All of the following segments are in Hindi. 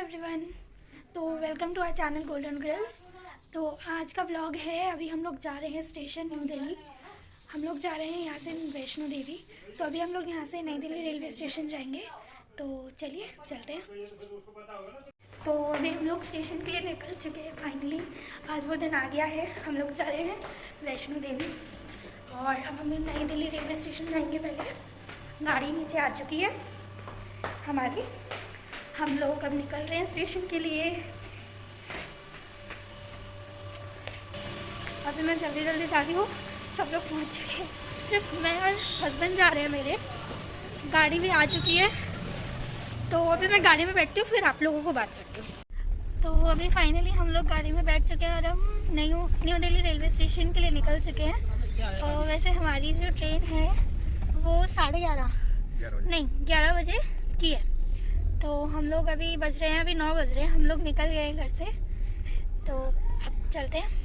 एवरीवन, तो welcome to our channel Golden Grills. तो आज का व्लॉग है, अभी हम लोग जा रहे हैं स्टेशन न्यू दिल्ली। हम लोग जा रहे हैं यहाँ से वैष्णो देवी। तो अभी हम लोग यहाँ से नई दिल्ली रेलवे स्टेशन जाएंगे। तो चलिए चलते हैं। तो अभी हम लोग स्टेशन के लिए निकल चुके हैं फाइनली। आज वो दिन आ गया है, हम लोग जा रहे हैं वैष्णो देवी। और अब हम नई दिल्ली रेलवे स्टेशन जाएंगे। पहले गाड़ी नीचे आ चुकी है हमारी। हम लोग अब निकल रहे हैं स्टेशन के लिए। अभी मैं जल्दी जल्दी जा रही हूँ, सब लोग पहुँच चुके हैं। सिर्फ मैं और हस्बैंड जा रहे हैं मेरे। गाड़ी भी आ चुकी है, तो अभी मैं गाड़ी में बैठती हूँ, फिर आप लोगों को बात करती हूँ। तो अभी फाइनली हम लोग गाड़ी में बैठ चुके हैं और हम न्यू दिल्ली रेलवे स्टेशन के लिए निकल चुके हैं। और वैसे हमारी जो ट्रेन है वो 11:30 बजे की है। तो हम लोग अभी बज रहे हैं, अभी 9 बज रहे हैं, हम लोग निकल गए हैं घर से। तो अब चलते हैं।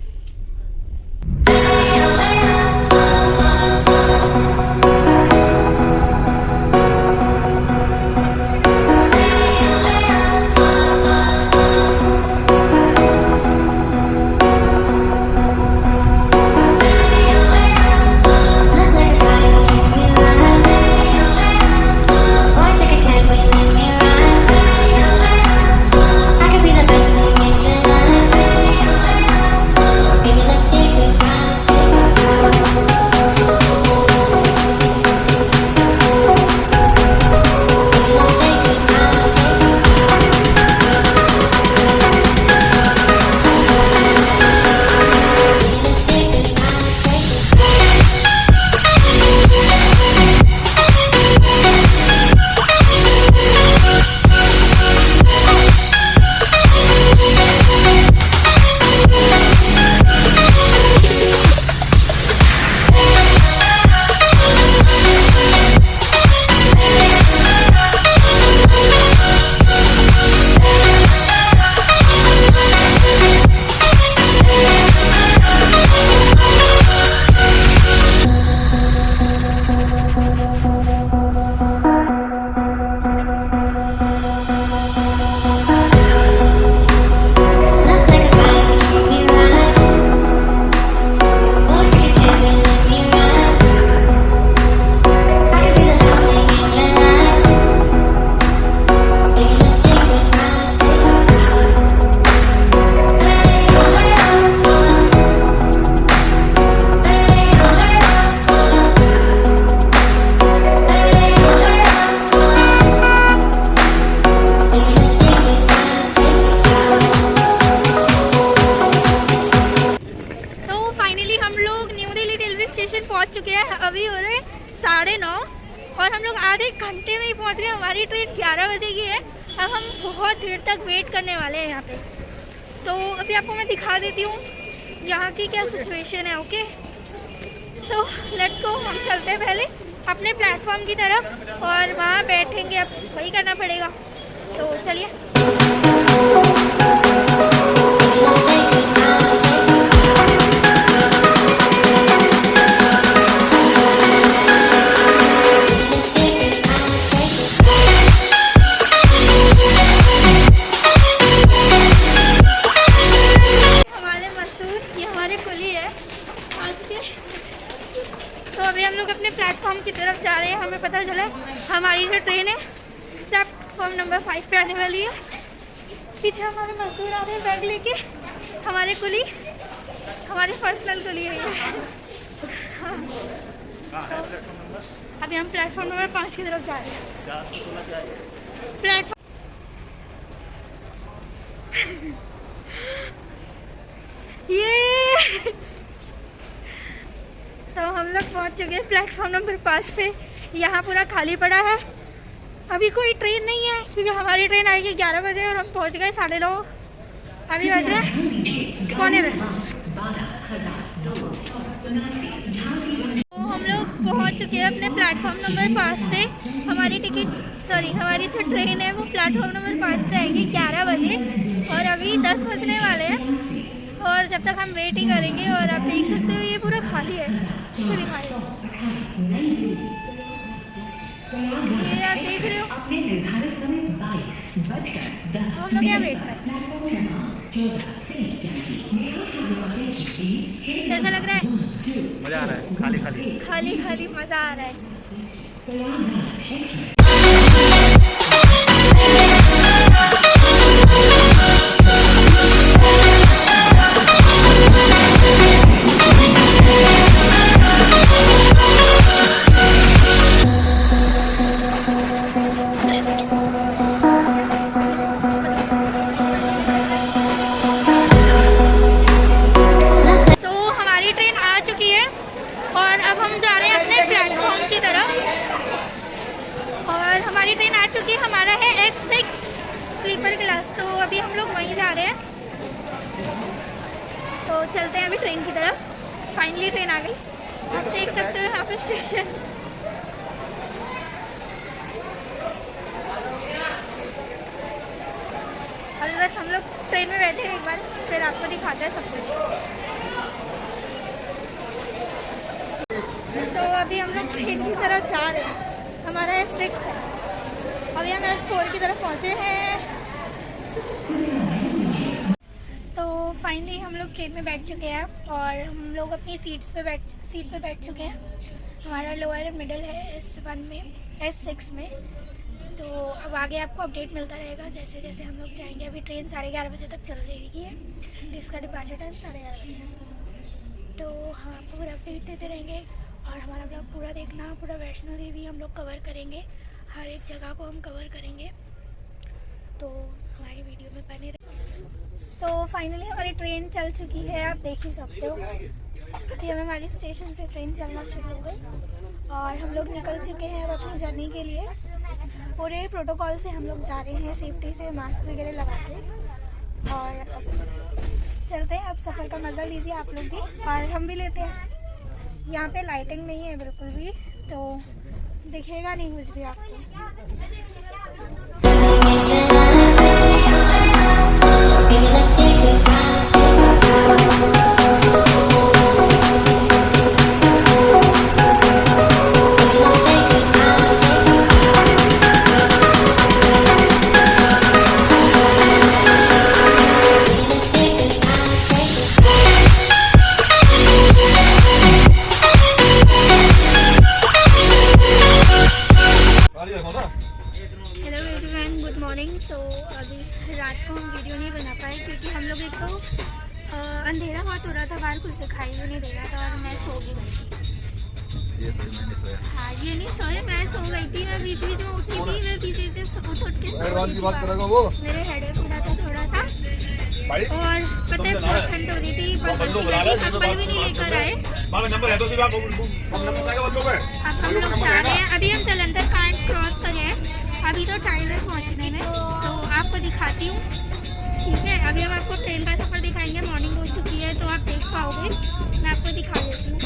पहुंच चुके हैं। अभी हो रहे 9:30 और हम लोग आधे घंटे में ही पहुंच गए। हमारी ट्रेन 11 बजे की है। अब हम बहुत देर तक वेट करने वाले हैं यहाँ पे। तो अभी आपको मैं दिखा देती हूँ यहाँ की क्या सिचुएशन है। ओके, तो लेट्स गो। हम चलते हैं पहले अपने प्लेटफॉर्म की तरफ और वहाँ बैठेंगे। अब वही करना पड़ेगा, तो चलिए। तो अभी हम लोग अपने प्लेटफॉर्म की तरफ जा रहे हैं। हमें पता चला हमारी जो ट्रेन है प्लेटफॉर्म नंबर 5 पे आने वाली है। पीछे हमारे मजदूर आ रहे हैं बैग लेके। हमारे कुली, हमारी पर्सनल कुली हुई है। तो अभी हम प्लेटफॉर्म नंबर 5 की तरफ जा रहे हैं। प्लेटफॉर्म ये तो हम लोग पहुंच चुके हैं प्लेटफॉर्म नंबर 5 पे। यहाँ पूरा खाली पड़ा है, अभी कोई ट्रेन नहीं है क्योंकि हमारी ट्रेन आएगी 11 बजे और हम पहुंच गए 9:30। अभी बज रहे हैं 9:45। तो हम लोग पहुंच चुके हैं अपने प्लेटफॉर्म नंबर 5 पे। हमारी हमारी जो ट्रेन है वो प्लेटफॉर्म नंबर 5 पे आएगी 11 बजे और अभी 10 बजने वाले हैं। और जब तक हम वेट ही करेंगे। और आप देख सकते हो ये पूरा खाली है। तो दिखाई ये आप देख रहे हो। हम लोग यहाँ वेट कर रहे हैं। कैसा लग रहा है? मजा आ रहा है। खाली खाली खाली खाली मज़ा आ रहा है। और अब हम जा रहे हैं अपने प्लेटफॉर्म की तरफ और हमारी ट्रेन आ चुकी है। हमारा है S6 स्लीपर क्लास। तो अभी हम लोग वहीं जा रहे हैं। तो चलते हैं अभी ट्रेन की तरफ। फाइनली ट्रेन आ गई। आप देख सकते हो यहाँ पे स्टेशन। अभी बस हम लोग ट्रेन में बैठे हैं, एक बार फिर आपको दिखाते हैं सब कुछ। तो अभी हम लोग ट्रेन की तरफ जा रहे हैं। हमारा S6 है। अभी हम S4 की तरफ पहुँचे हैं। तो फाइनली हम लोग ट्रेन में बैठ चुके हैं और हम लोग अपनी सीट पे बैठ चुके हैं। हमारा लोअर मिडल है S1 में, S6 में। तो अब आगे आपको अपडेट मिलता रहेगा जैसे जैसे हम लोग जाएंगे। अभी ट्रेन 11:30 बजे तक चल रही है। जिसका डिपार्चर टाइम 11:30 बजे है। तो हम आपको पूरा अपडेट देते रहेंगे और हमारा ब्लॉग पूरा देखना। पूरा वैष्णो देवी हम लोग कवर करेंगे, हर एक जगह को हम कवर करेंगे। तो हमारी वीडियो में बने रहे। तो फाइनली हमारी ट्रेन चल चुकी है, आप देख ही सकते हो। अभी हमारी स्टेशन से ट्रेन चलना शुरू हो गई और हम लोग निकल चुके हैं अब अपनी जर्नी के लिए। पूरे प्रोटोकॉल से हम लोग जा रहे हैं, सेफ्टी से मास्क वगैरह लगा के। और चलते हैं, अब सफ़र का मज़ा लीजिए आप लोग भी और हम भी लेते हैं। यहाँ पे लाइटिंग नहीं है बिल्कुल भी, तो दिखेगा नहीं कुछ भी आपको। Hello everyone, good morning. तो अभी रात को हम वीडियो नहीं बना पाए क्योंकि हम लोग एक तो अंधेरा बहुत हो रहा था, बाहर कुछ दिखाई भी नहीं दे रहा था और मैं सो भी गई थी। हाँ, ये नहीं सोए, मैं सो गई थी। मैं बीच बीच में उठी थी, मैं बीच बीच में उठ के मेरे हेडेक हो रहा था थोड़ा सा। और पता है बहुत ठंड हो रही थी, कंबल भी नहीं लेकर आए। अब हम लोग जा रहे हैं। अभी हम जलंधर कांड क्रॉस कर रहे हैं। अभी तो टाइम है पहुंचने में, तो आपको दिखाती हूँ, ठीक है। अभी हम आपको ट्रेन का सफ़र दिखाएंगे। मॉर्निंग हो चुकी है तो आप देख पाओगे। मैं आपको दिखा देती हूँ।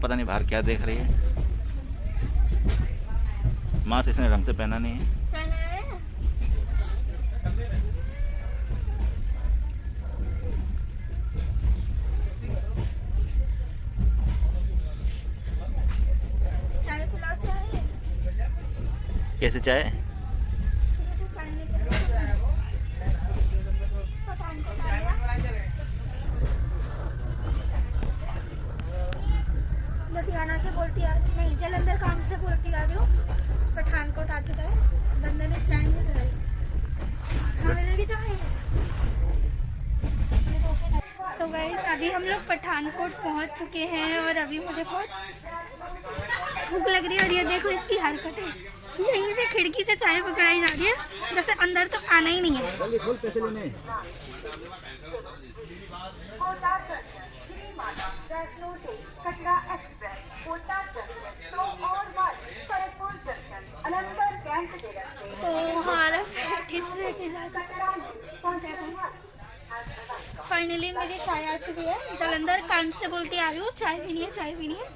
पता नहीं बाहर क्या देख रही है। मास्क इसने ढंग से पहना नहीं है। चाय पिलाओ, चाय। कैसे चाय? लुधियाना से बोलती आ नहीं, जलंधर काम से बोलती आ रही हूँ। पठानकोट आ चुका है। बंदे ने चाय नहीं पिलाई। हाँ मिलेगी चाय। तो गाइस अभी हम लोग पठानकोट पहुँच चुके हैं और अभी मुझे बहुत भूख लग रही है। और ये देखो इसकी हरकतें, यहीं से खिड़की से चाय पकड़ाई जा रही है, जैसे अंदर तो आना ही नहीं है। तो हमारा फाइनली मेरी चाय आ चुकी है। जलंधर कांड से बोलती आ रही हूँ, चाय पीनी है, चाय पीनी है।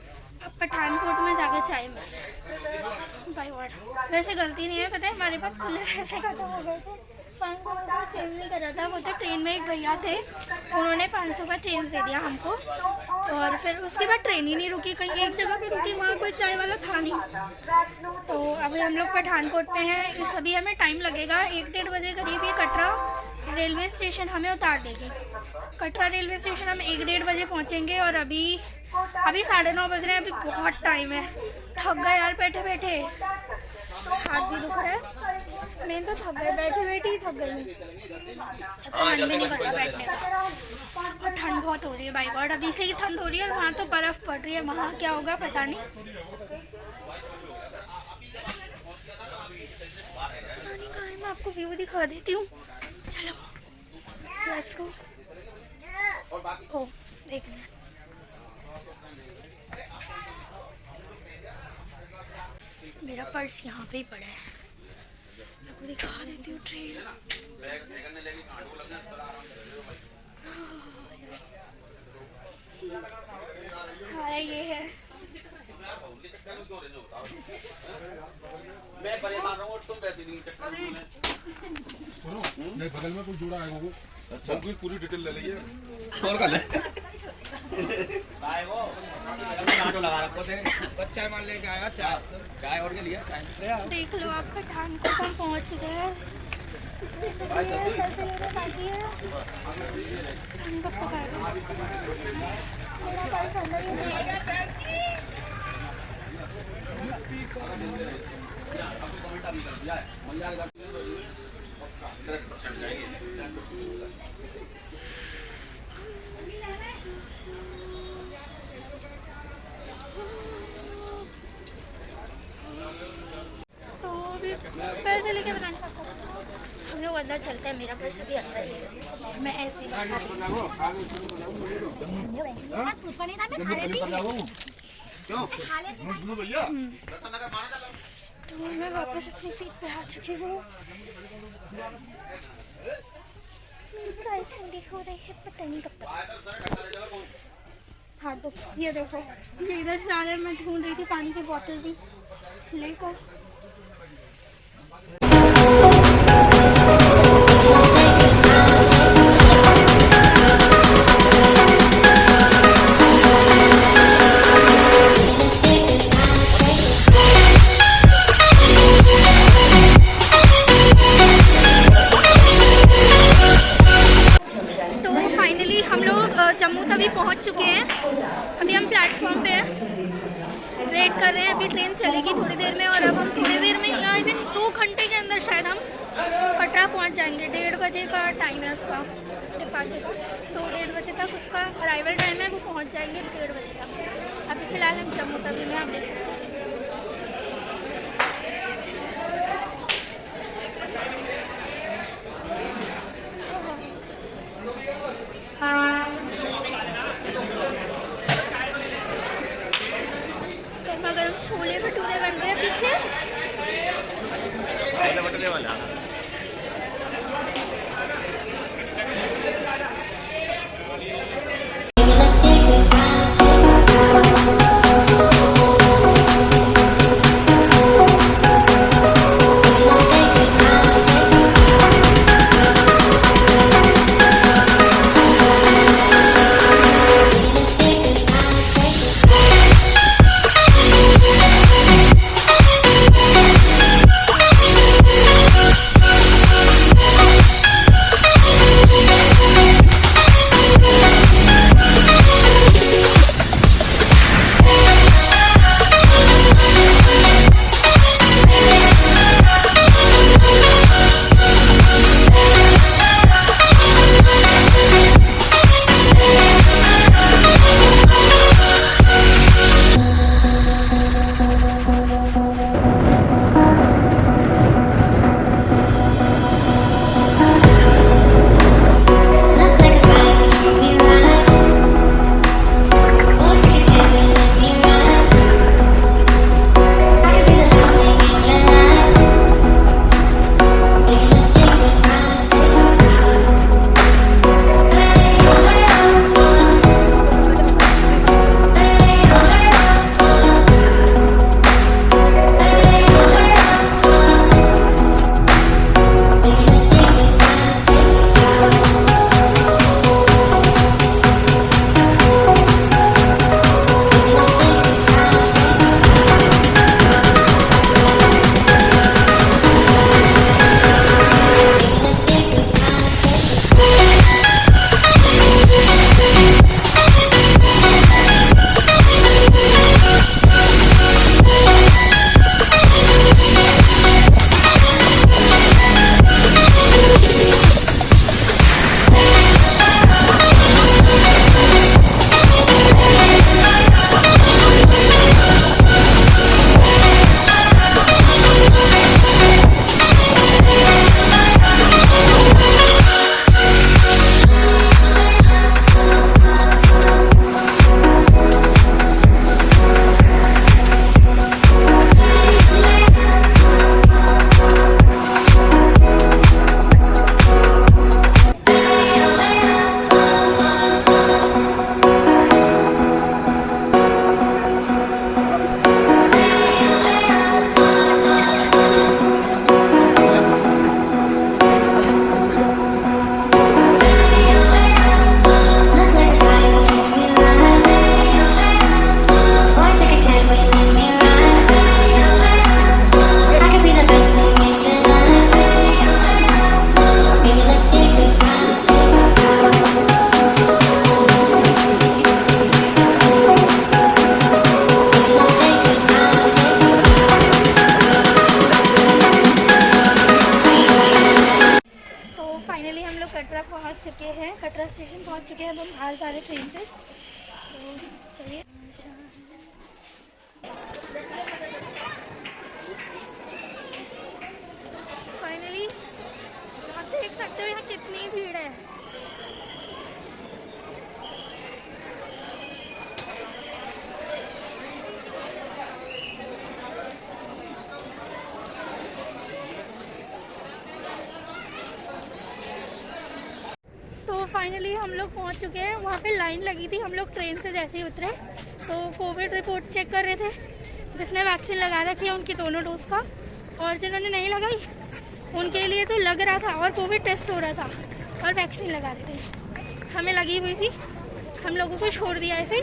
अब पठानकोट में जाकर चाय मिली बाई वर्ड। वैसे गलती नहीं है, पता है हमारे पास खुले पैसे खत्म हो गए थे। 500 का चेंज नहीं कर रहा था। वो तो ट्रेन में एक भैया थे, उन्होंने 500 का चेंज दे दिया हमको। और फिर उसके बाद ट्रेन ही नहीं रुकी, कहीं एक जगह पे रुकी, वहाँ कोई चाय वाला था नहीं। तो अभी हम लोग पठानकोट पे हैं। इस अभी हमें टाइम लगेगा 1-1.5 बजे करीब ये कटरा रेलवे स्टेशन हमें उतार देगी। कटरा रेलवे स्टेशन हम 1-1.5 बजे पहुँचेंगे। और अभी 9:30 बज रहे हैं। अभी बहुत टाइम है। थक गए यार बैठे बैठे, हाथ भी दुख रहा है। मैं तो थक गए, बैठे बैठे ही थक गई। अब तो मन भी नहीं कर रहा बैठने का। और ठंड बहुत हो रही है बाई गॉड, अभी से ही ठंड हो रही है। और वहाँ तो बर्फ़ पड़ रही है, वहाँ क्या होगा पता नहीं। मैं आपको व्यू दिखा देती हूँ, चलो लेट्स गो। ओ देख लें, मेरा पर्स यहाँ पे ही पड़ा है। आपको दिखा देती हूँ ट्रेन। हाँ ये है। मैं परेशान रहूँ और तुम पैसे नहीं चक्कर में। सुनो, नहीं बगल में कोई जुड़ा है वो। अच्छा कोई पूरी डिटेल ले लीजिए। कौन कर ले? चाय वो ऑटो लगा रखो थे, बच्चा मान लेके आया चाय और के लिए चाय। देख लो आप पठानकोट हम पहुँच गए। तो अभी पैसे लेके बता नहीं सकता। हम लोग अंदर चलते हैं, मेरा पर्स भी अंदर ही है। मैं ऐसे ही तो मैं वापस अपनी सीट पे आ चुकी हूँ। चाय ठंडी हो रही है, पता नहीं कब तक। हाँ तो ये देखो, ये इधर से आ रहे, मैं ढूंढ रही थी पानी की बोतल भी लेकर। जम्मू तवी पहुंच चुके हैं। अभी हम प्लेटफॉर्म पे हैं, वेट कर रहे हैं। अभी ट्रेन चलेगी थोड़ी देर में। और अब हम थोड़ी देर में या इवन 2 घंटे के अंदर शायद हम कटरा पहुंच जाएंगे। 1:30 बजे का टाइम है उसका डिपार्चर का। तो 1:30 बजे तक उसका अराइवल टाइम है, वो पहुंच जाएंगे 1:30 बजे तक। अभी फ़िलहाल हम जम्मू तवी में, आप देख सकते हैं। छोले भटूरे बन रहे हैं पीछे। भटूरे वाला चुके हैं, अब हम बाहर जा रहे हैं ट्रेन से। तो चलिए, फाइनली आप देख सकते हो यहाँ कितनी भीड़ है। तो फाइनली हम लोग पहुँच चुके हैं। वहाँ पे लाइन लगी थी, हम लोग ट्रेन से जैसे ही उतरे तो कोविड रिपोर्ट चेक कर रहे थे। जिसने वैक्सीन लगा रखी है उनकी दोनों डोज का, और जिन्होंने नहीं लगाई उनके लिए तो लग रहा था और कोविड टेस्ट हो रहा था और वैक्सीन लगा रहे थे। हमें लगी हुई थी, हम लोगों को छोड़ दिया ऐसे ही।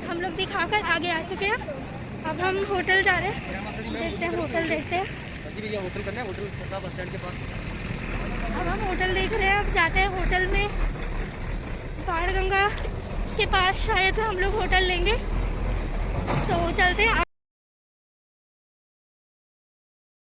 हम लोग दिखाकर आगे आ चुके हैं। अब हम होटल जा रहे हैं, देखते हैं होटल देखते हैं। होटल करना है, होटल बस स्टैंड के पास। अब हम होटल देख रहे हैं, अब जाते हैं होटल में। बाण गंगा के पास शायद हम लोग होटल लेंगे, तो चलते हैं।